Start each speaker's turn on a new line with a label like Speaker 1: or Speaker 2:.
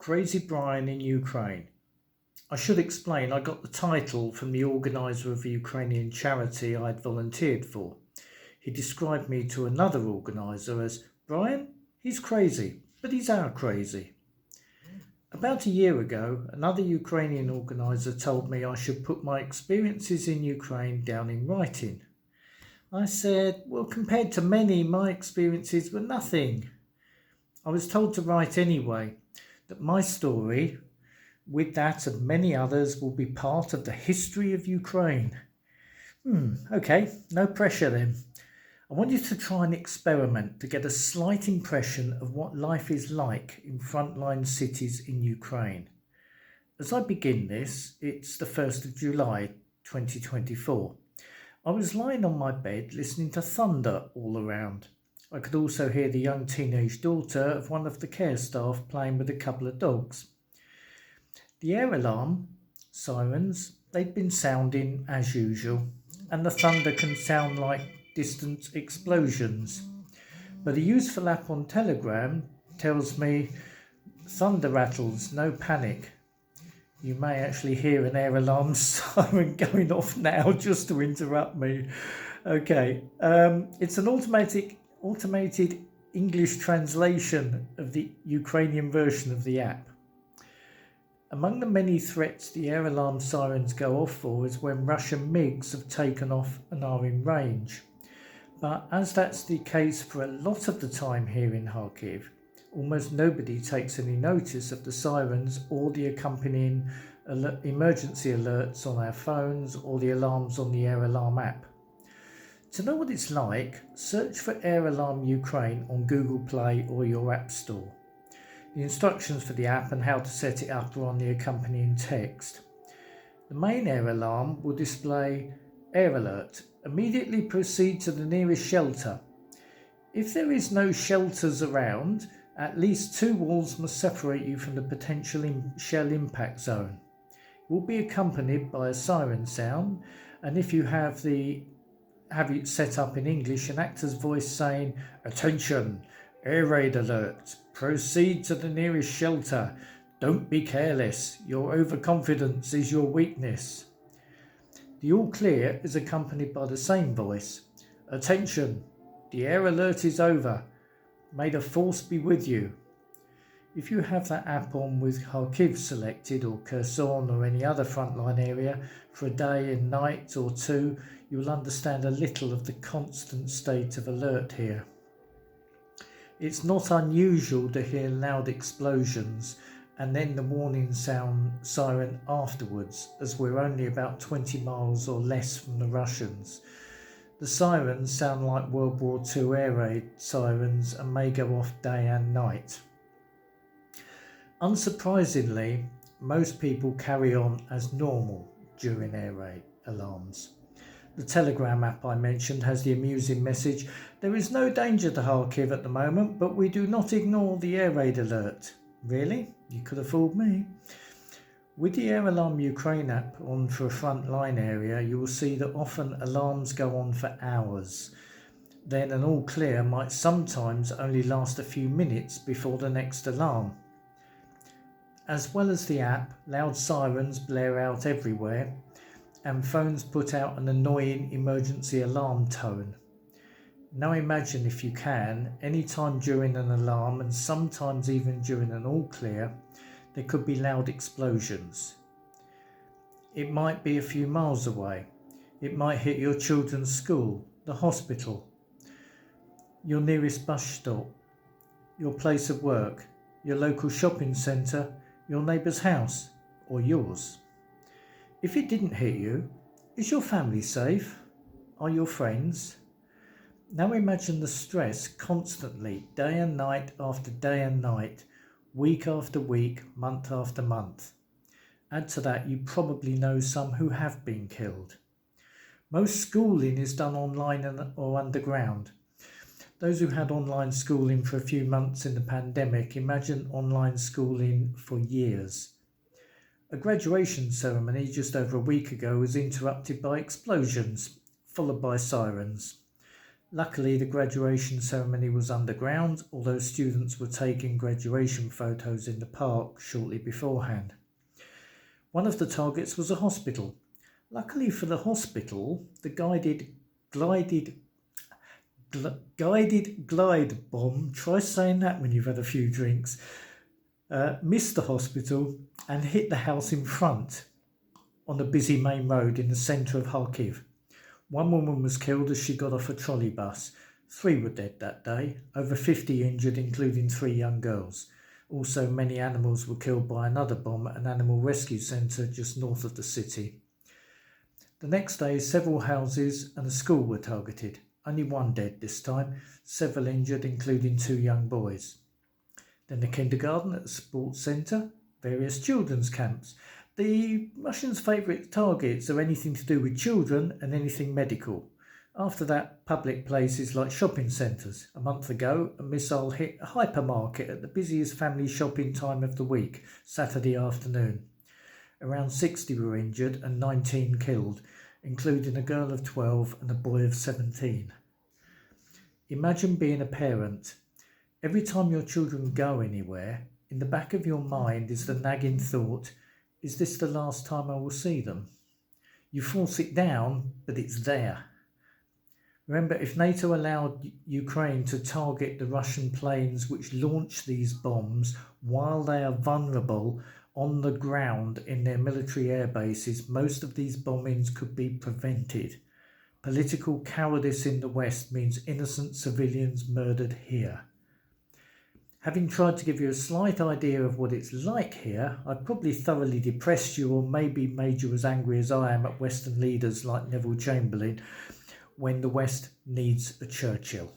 Speaker 1: Crazy Brian in Ukraine. I should explain I got the title from the organiser of a Ukrainian charity I'd volunteered for. He described me to another organiser as, Brian, he's crazy, but he's our crazy. About a year ago, another Ukrainian organiser told me I should put my experiences in Ukraine down in writing. I said, well, compared to many, my experiences were nothing. I was told to write anyway, that my story, with that of many others, will be part of the history of Ukraine. Okay, no pressure then. I wanted to try an experiment to get a slight impression of what life is like in frontline cities in Ukraine. As I begin this, it's the 1st of July 2024. I was lying on my bed listening to thunder all around. I could also hear the young teenage daughter of one of the care staff playing with a couple of dogs. The air alarm sirens, they'd been sounding as usual, and the thunder can sound like distant explosions. But a useful app on Telegram tells me thunder rattles, no panic. You may actually hear an air alarm siren going off now just to interrupt me. Okay, it's an automated English translation of the Ukrainian version of the app. Among the many threats the air alarm sirens go off for is when Russian MiGs have taken off and are in range. But as that's the case for a lot of the time here in Kharkiv, almost nobody takes any notice of the sirens or the accompanying emergency alerts on our phones or the alarms on the air alarm app. To know what it's like, search for Air Alarm Ukraine on Google Play or your app store. The instructions for the app and how to set it up are on the accompanying text. The main air alarm will display Air Alert. Immediately proceed to the nearest shelter. If there is no shelters around, at least 2 walls must separate you from the potential shell impact zone. It will be accompanied by a siren sound, and if you have it set up in English, an actor's voice saying, "Attention, air raid alert, proceed to the nearest shelter, don't be careless, your overconfidence is your weakness." The all clear is accompanied by the same voice, "Attention, the air alert is over. May the force be with you." If you have that app on with Kharkiv selected or Kherson or any other frontline area for a day and night or two, you will understand a little of the constant state of alert here. It's not unusual to hear loud explosions and then the warning siren afterwards, as we're only about 20 miles or less from the Russians. The sirens sound like World War II air raid sirens and may go off day and night. Unsurprisingly, most people carry on as normal during air raid alarms. The Telegram app I mentioned has the amusing message, "There is no danger to Kharkiv at the moment, but we do not ignore the air raid alert." Really? You could have fooled me. With the Air Alarm Ukraine app on for a frontline area, you will see that often alarms go on for hours. Then an all clear might sometimes only last a few minutes before the next alarm. As well as the app, loud sirens blare out everywhere, and phones put out an annoying emergency alarm tone. Now imagine, if you can, any time during an alarm and sometimes even during an all clear, there could be loud explosions. It might be a few miles away. It might hit your children's school, the hospital, your nearest bus stop, your place of work, your local shopping centre, your neighbour's house, or yours. If it didn't hit you, is your family safe? Are your friends? Now imagine the stress constantly, day and night after day and night, week after week, month after month. Add to that, you probably know some who have been killed. Most schooling is done online or underground. Those who had online schooling for a few months in the pandemic, imagine online schooling for years. A graduation ceremony just over a week ago was interrupted by explosions, followed by sirens. Luckily, the graduation ceremony was underground, although students were taking graduation photos in the park shortly beforehand. One of the targets was a hospital. Luckily for the hospital, the guided glide bomb, try saying that when you've had a few drinks, missed the hospital and hit the house in front on the busy main road in the centre of Kharkiv. One woman was killed as she got off a trolley bus. 3 were dead that day, over 50 injured, including 3 young girls. Also, many animals were killed by another bomb at an animal rescue centre just north of the city. The next day, several houses and a school were targeted. Only 1 dead this time, several injured, including 2 young boys. Then the kindergarten at the sports centre, various children's camps. The Russians' favourite targets are anything to do with children and anything medical. After that, public places like shopping centres. A month ago, a missile hit a hypermarket at the busiest family shopping time of the week, Saturday afternoon. Around 60 were injured and 19 killed, including a girl of 12 and a boy of 17. Imagine being a parent. Every time your children go anywhere, in the back of your mind is the nagging thought, is this the last time I will see them? You force it down, but it's there. Remember, if NATO allowed Ukraine to target the Russian planes which launch these bombs while they are vulnerable on the ground in their military air bases, most of these bombings could be prevented. Political cowardice in the West means innocent civilians murdered here. Having tried to give you a slight idea of what it's like here, I've probably thoroughly depressed you or maybe made you as angry as I am at Western leaders like Neville Chamberlain when the West needs a Churchill.